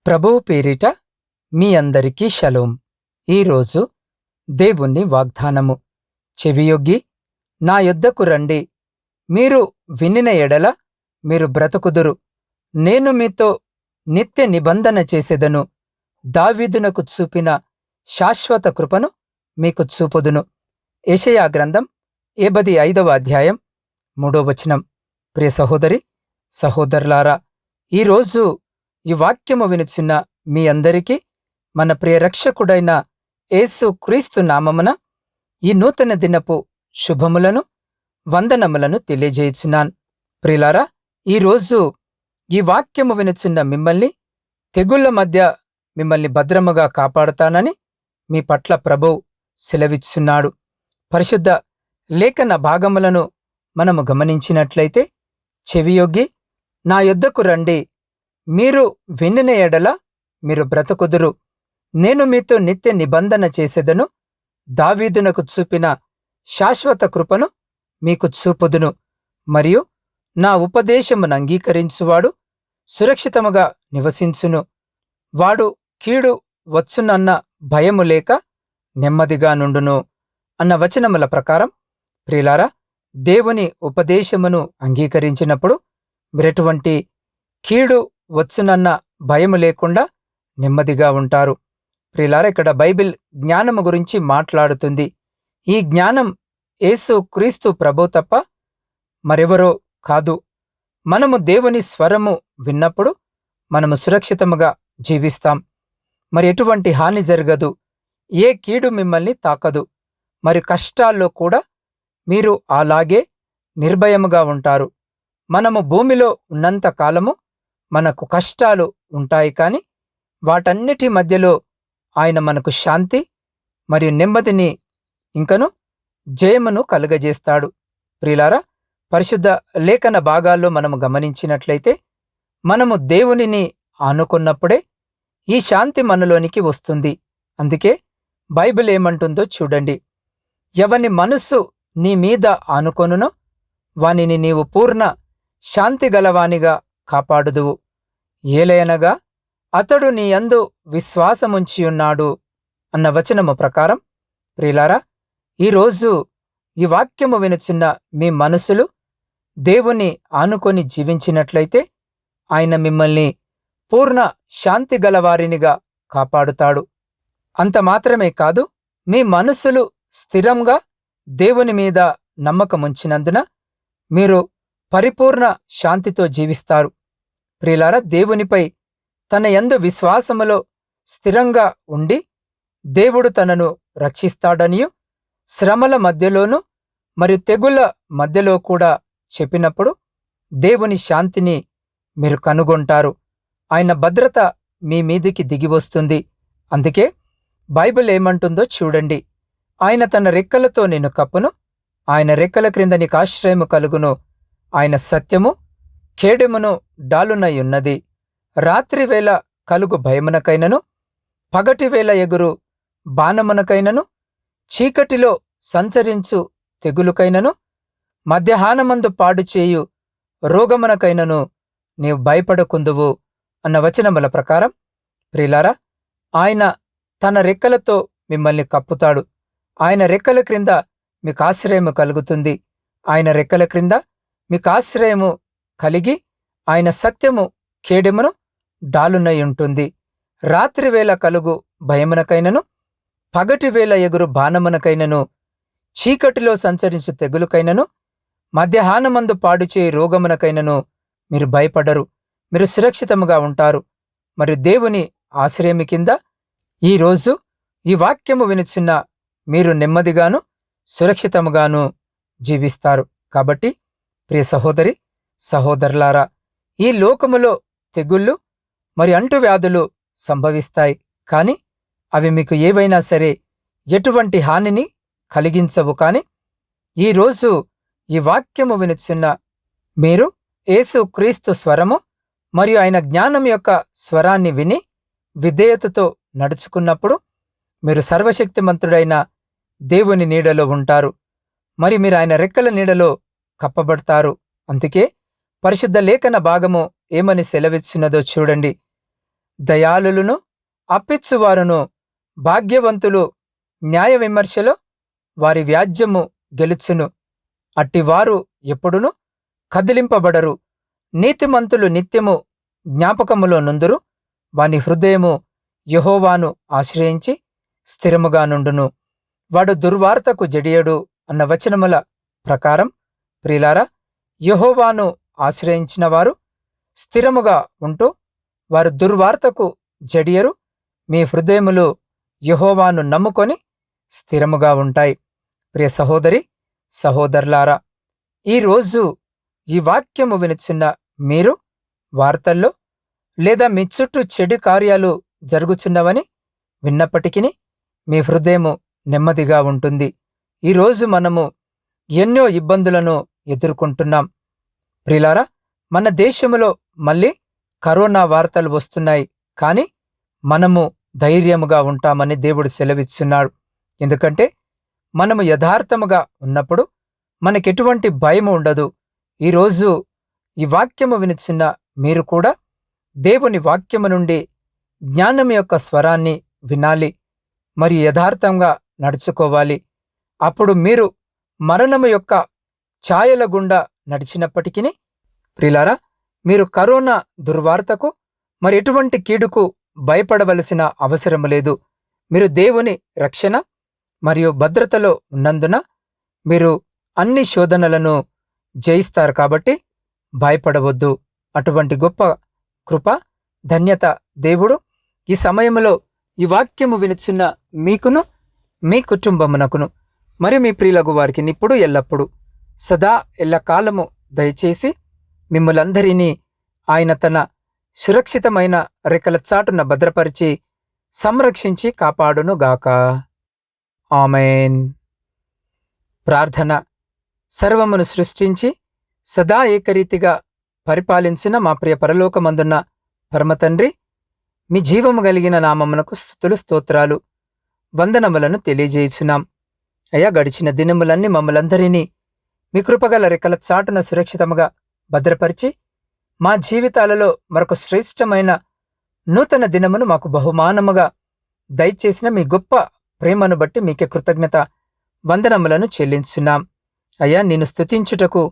ప్రభువు పేరిట మీ అందరికీ షలోం. ఈరోజు దేవుని వాగ్దానము. చెవియొగ్గి నా యొద్దకు రండి, మీరు వినిన ఎడల మీరు బ్రతుకుదురు. నేను మీతో నిత్య నిబంధన చేసెదను. దావీదునకు చూపిన శాశ్వత కృపను మీకు చూపుదును. యెషయా గ్రంథం 55వ అధ్యాయం 3వ వచనం. ప్రియ సహోదరి సహోదరులారా, ఈరోజు ఈ వాక్యము వినుచున్న మీ అందరికీ మన ప్రియ రక్షకుడైన యేసు క్రీస్తు నామమున ఈ నూతన దినపు శుభములను వందనములను తెలియజేయుచున్నాను. ప్రియులారా, ఈరోజు ఈ వాక్యము వినుచున్న మిమ్మల్ని తెగుళ్ల మధ్య మిమ్మల్ని భద్రముగా కాపాడుతానని మీ పట్ల ప్రభువు సెలవిచ్చున్నాడు. పరిశుద్ధ లేఖన భాగములను మనము గమనించినట్లయితే, చెవియొగ్గి నా యొద్దకు రండి, మీరు వినిన ఎడల మీరు బ్రతుకుదురు. నేను మీతో నిత్య నిబంధన చేసెదను. దావీదునకు చూపిన శాశ్వత కృపను మీకు చూపుదును. మరియు నా ఉపదేశమును అంగీకరించువాడు సురక్షితముగా నివసించును. వాడు కీడు వచ్చునన్న భయము లేక నెమ్మదిగా నుండును అన్న వచనముల ప్రకారం, ప్రియులారా, దేవుని ఉపదేశమును అంగీకరించినప్పుడు మీరెటువంటి కీడు వచ్చునన్న భయము లేకుండా నెమ్మదిగా ఉంటారు. ప్రియులారా, ఇక్కడ బైబిల్ జ్ఞానము గురించి మాట్లాడుతుంది. ఈ జ్ఞానం యేసు క్రీస్తు ప్రభు తప్ప మరెవరో కాదు. మనము దేవుని స్వరము విన్నప్పుడు మనము సురక్షితముగా జీవిస్తాం. మరి ఎటువంటి హాని జరగదు, ఏ కీడు మిమ్మల్ని తాకదు. మరి కష్టాల్లో కూడా మీరు అలాగే నిర్భయముగా ఉంటారు. మనము భూమిలో ఉన్నంత కాలము మనకు కష్టాలు ఉంటాయి, కాని వాటన్నిటి మధ్యలో ఆయన మనకు శాంతి మరియు నెమ్మదిని ఇంకను జయమును కలుగజేస్తాడు. ప్రియులారా, పరిశుద్ధ లేఖన భాగాల్లో మనము గమనించినట్లయితే, మనము దేవునిని ఆనుకున్నప్పుడే ఈ శాంతి మనలోనికి వస్తుంది. అందుకే బైబిల్ ఏమంటుందో చూడండి. ఎవని మనస్సు నీ మీద ఆనుకొనునో వానిని నీవు పూర్ణ శాంతి గలవానిగా కాపాడుదువు. ఏలయనగా అతడు నీ యందు విశ్వాసముంచియున్నాడు అన్న వచనము ప్రకారం, ప్రియులారా, ఈరోజు ఈ వాక్యము వినుచున్న మీ మనసులు దేవుని ఆనుకొని జీవించినట్లయితే ఆయన మిమ్మల్ని పూర్ణ శాంతి గలవారినిగా కాపాడుతాడు. అంత మాత్రమే కాదు, మీ మనస్సులు స్థిరంగా దేవుని మీద నమ్మకముంచినందున మీరు పరిపూర్ణ శాంతితో జీవిస్తారు. ప్రియులారా, దేవునిపై తన యందు విశ్వాసములో స్థిరంగా ఉండి దేవుడు తనను రక్షిస్తాడనియు శ్రమల మధ్యలోనూ మరియు తెగుళ్ల మధ్యలో కూడా చెప్పినప్పుడు దేవుని శాంతిని మీరు కనుగొంటారు. ఆయన భద్రత మీ మీదికి దిగివస్తుంది. అందుకే బైబిల్ ఏమంటుందో చూడండి. ఆయన తన రెక్కలతో నిన్ను కప్పును, ఆయన రెక్కల క్రింద నీకు ఆశ్రయము కలుగును. ఆయన సత్యము కేడెమును డాలునయున్నది. రాత్రివేళ కలుగు భయమునకైనను, పగటివేళ ఎగురు బాణమునకైనను, చీకటిలో సంచరించు తెగులుకైనను, మధ్యాహ్నమందు పాడుచేయు రోగమునకైనను నీవు భయపడకుందువు అన్న వచనముల ప్రకారం, ప్రియులారా, ఆయన తన రెక్కలతో మిమ్మల్ని కప్పుతాడు. ఆయన రెక్కల క్రింద మీకు ఆశ్రయము కలుగుతుంది. ఆయన రెక్కల క్రింద మీకు ఆశ్రయము కలిగి ఆయన సత్యము కేడెమును డాలునై ఉంటుంది. రాత్రివేళ కలుగు భయమునకైనను, పగటివేళ ఎగురు బాణమునకైనను, చీకటిలో సంచరించు తెగులుకైనను, మధ్యాహ్నమందు పాడుచే రోగమునకైనను మీరు భయపడరు. మీరు సురక్షితముగా ఉంటారు. మరియు దేవుని ఆశ్రయము కింద ఈరోజు ఈ వాక్యము వినుచున్న మీరు నెమ్మదిగాను సురక్షితముగాను జీవిస్తారు. కాబట్టి ప్రియ సహోదరి సహోదరులారా, ఈ లోకములో తెగుళ్ళు మరి అంటువ్యాధులు సంభవిస్తాయి, కాని అవి మీకు ఏవైనా సరే ఎటువంటి హానిని కలిగించవు. కాని ఈరోజు ఈ వాక్యము వినుచున్న మీరు యేసు క్రీస్తు స్వరము మరియు ఆయన జ్ఞానం యొక్క స్వరాన్ని విని విధేయతతో నడుచుకున్నప్పుడు మీరు సర్వశక్తిమంతుడైన దేవుని నీడలో ఉంటారు. మరి మీరు ఆయన రెక్కల నీడలో కప్పబడతారు. అందుకే పరిశుద్ధ లేఖన భాగము ఏమని సెలవిచ్చినదో చూడండి. దయాళులను, అప్పిచ్చువారును, భాగ్యవంతులు న్యాయ విమర్శలో వారి వ్యాజ్యము గెలుచును. అట్టివారు ఎప్పుడును కదిలింపబడరు. నీతిమంతులు నిత్యము జ్ఞాపకములో నుందురు. వాని హృదయము యెహోవాను ఆశ్రయించి స్థిరముగా నుండును. వాడు దుర్వార్తకు జడియడు అన్న వచనముల ప్రకారం ప్రియులారా, యెహోవాను ఆశ్రయించిన వారు స్థిరముగా ఉంటూ వారు దుర్వార్తకు జడియరు. మీ హృదయములు యెహోవాను నమ్ముకొని స్థిరముగా ఉంటాయి. ప్రియ సహోదరి సహోదరులారా, ఈరోజు ఈ వాక్యము వినుచున్న మీరు వార్తల్లో లేదా మీ చుట్టూ చెడు కార్యాలు జరుగుచున్నవని విన్నప్పటికీ మీ హృదయము నెమ్మదిగా ఉంటుంది. ఈరోజు మనము ఎన్నో ఇబ్బందులను ఎదుర్కొంటున్నాం. ప్రియులారా, మన దేశములో మళ్ళీ కరోనా వార్తలు వస్తున్నాయి. కానీ మనము ధైర్యముగా ఉంటామని దేవుడు సెలవిస్తున్నాడు. ఎందుకంటే మనము యథార్థముగా ఉన్నప్పుడు మనకెటువంటి భయము ఉండదు. ఈరోజు ఈ వాక్యము వినుచున్న మీరు కూడా దేవుని వాక్యము నుండి జ్ఞానం యొక్క స్వరాన్ని వినాలి, మరియు యథార్థంగా నడుచుకోవాలి. అప్పుడు మీరు మరణము యొక్క ఛాయల గుండా నడిచినప్పటికీ ప్రియులారా, మీరు కరోనా దుర్వార్తకు మరి ఎటువంటి కీడుకు భయపడవలసిన అవసరము లేదు. మీరు దేవుని రక్షణ మరియు భద్రతలో ఉన్నందున మీరు అన్ని శోధనలను జయిస్తారు. కాబట్టి భయపడవద్దు. అటువంటి గొప్ప కృప, ధన్యత దేవుడు ఈ సమయంలో ఈ వాక్యము వినుచున్న మీకును, మీ కుటుంబమునకును, మరియు మీ ప్రియులకు వారికి నిప్పుడు ఎల్లప్పుడు సదా ఎల్లకాలము దయచేసి మిమ్ములందరినీ ఆయన తన సురక్షితమైన రెక్కల చాటున భద్రపరిచి సంరక్షించి కాపాడునుగాక. ఆమేన్. ప్రార్థన. సర్వమును సృష్టించి సదా ఏకరీతిగా పరిపాలించిన మా ప్రియ పరలోకమందున్న పరమతండ్రి, మీ జీవము కలిగిన నామమునకు స్తుతులు స్తోత్రాలు వందనములను తెలియజేయుచున్నాం. అయ్యా, గడిచిన దినములన్నీ మమ్మలందరినీ మీ కృపగల రెక్కల చాటున సురక్షితముగా భద్రపరిచి మా జీవితాలలో మరొక శ్రేష్టమైన నూతన దినమును మాకు బహుమానముగా దయచేసిన మీ గొప్ప ప్రేమను బట్టి మీకే కృతజ్ఞత వందనములను చెల్లించున్నాం. అయ్యా, నిన్ను స్తుతించుటకు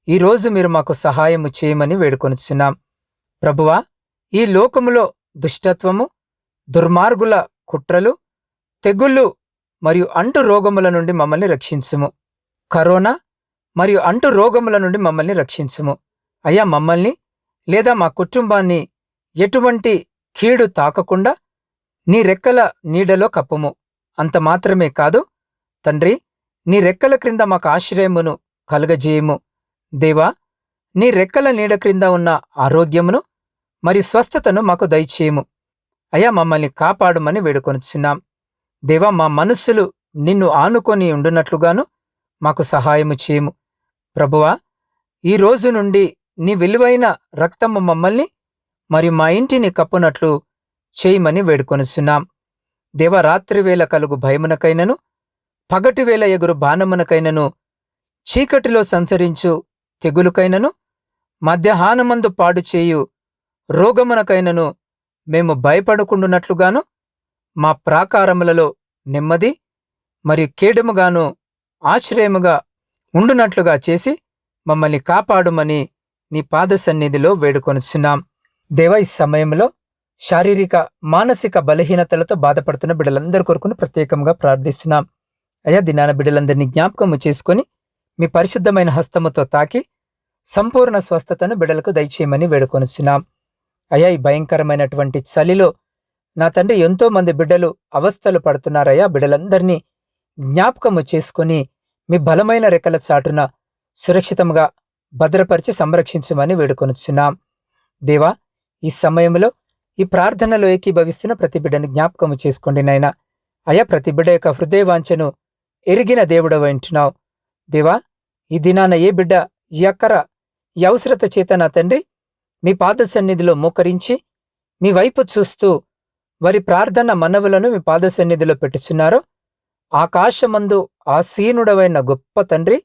ఈరోజు మీరు మాకు సహాయము చేయమని వేడుకొనుచున్నాం. ప్రభువా, ఈ లోకములో దుష్టత్వము, దుర్మార్గుల కుట్రలు, తెగుళ్ళు మరియు అంటు రోగముల నుండి మమ్మల్ని రక్షించుము. కరోనా మరియు అంటు రోగముల నుండి మమ్మల్ని రక్షించుము. అయ్యా, మమ్మల్ని లేదా మా కుటుంబాన్ని ఎటువంటి కీడు తాకకుండా నీ రెక్కల నీడలో కప్పుము. అంత మాత్రమే కాదు తండ్రి, నీ రెక్కల క్రింద మాకు ఆశ్రయమును కలుగజేయము. దేవా, నీ రెక్కల నీడ క్రింద ఉన్న ఆరోగ్యమును మరి స్వస్థతను మాకు దయచేయము. అయ్యా, మమ్మల్ని కాపాడుమని వేడుకొనుచున్నాం. దేవా, మా మనస్సులు నిన్ను ఆనుకొని ఉండునట్లుగాను మాకు సహాయము చేయము. ప్రభువా, ఈ రోజు నుండి నీ విలువైన రక్తము మమ్మల్ని మరియు మా ఇంటిని కప్పునట్లు చేయమని వేడుకొనుచున్నాం. దేవ, రాత్రివేళ కలుగు భయమునకైనను, పగటివేళ ఎగురు బాణమునకైనను, చీకటిలో సంచరించు తెగులుకైనను, మధ్యాహ్నమందు పాడు చేయు రోగమునకైనను మేము భయపడకుండునట్లుగాను, మా ప్రాకారములలో నెమ్మది మరియు కేడముగాను ఆశ్రయముగా ఉండునట్లుగా చేసి మమ్మల్ని కాపాడుమని నీ పాద సన్నిధిలో వేడుకొనుచున్నాం. దేవ, ఈ సమయంలో శారీరక మానసిక బలహీనతలతో బాధపడుతున్న బిడ్డలందరి కొరకును ప్రత్యేకంగా ప్రార్థిస్తున్నాం. అయ్యా, దినాన బిడ్డలందరినీ జ్ఞాపకము చేసుకొని మీ పరిశుద్ధమైన హస్తముతో తాకి సంపూర్ణ స్వస్థతను బిడ్డలకు దయచేయమని వేడుకొనుచున్నాం. అయ్యా, ఈ భయంకరమైనటువంటి చలిలో నా తండ్రి ఎంతో మంది బిడ్డలు అవస్థలు పడుతున్నారయ్యా. బిడ్డలందరినీ జ్ఞాపకము చేసుకొని మీ బలమైన రెక్కల చాటున సురక్షితంగా భద్రపరిచి సంరక్షించమని వేడుకొనుచున్నాం. దేవా, ఈ సమయంలో ఈ ప్రార్థనలో ఏకీభవిస్తున్న ప్రతి బిడ్డను జ్ఞాపకము చేసుకోండి నాయనా. అయా, ప్రతి బిడ్డ యొక్క హృదయవాంఛను ఎరిగిన దేవుడవు అంటున్నావు. దేవా, ఈ దినాన ఏ బిడ్డ ఈ అక్కర ఈ అవసరత చేత నా తండ్రి మీ పాద సన్నిధిలో మోకరించి మీ వైపు చూస్తూ వారి ప్రార్థన మనవులను మీ పాద సన్నిధిలో పెట్టుచున్నారో, ఆకాశమందు ఆసీనుడవైన గొప్ప తండ్రి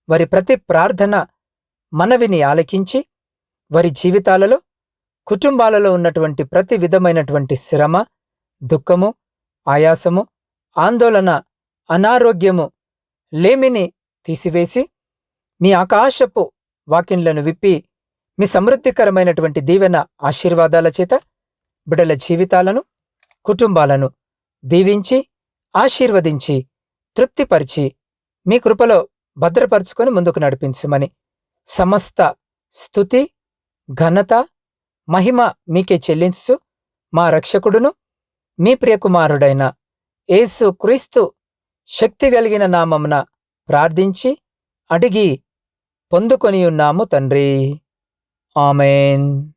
వారి ప్రతి ప్రార్థన మనవిని ఆలకించి వారి జీవితాలలో కుటుంబాలలో ఉన్నటువంటి ప్రతి విధమైనటువంటి శ్రమ, దుఃఖము, ఆయాసము, ఆందోళన, అనారోగ్యము, లేమిని తీసివేసి మీ ఆకాశపు వాకిన్లను విప్పి మీ సమృద్ధికరమైనటువంటి దీవెన ఆశీర్వాదాల చేత బిడ్డల జీవితాలను, కుటుంబాలను దీవించి, ఆశీర్వదించి, తృప్తిపరిచి, మీ కృపలో భద్రపరుచుకొని ముందుకు నడిపించమని సమస్త స్తుతి, ఘనత, మహిమ మీకే చెల్లించు మా రక్షకుడును మీ ప్రియకుమారుడైన యేసు క్రీస్తు శక్తి కలిగిన నామమున ప్రార్థించి అడిగి పొందుకొని ఉన్నాము తండ్రి. ఆమేన్.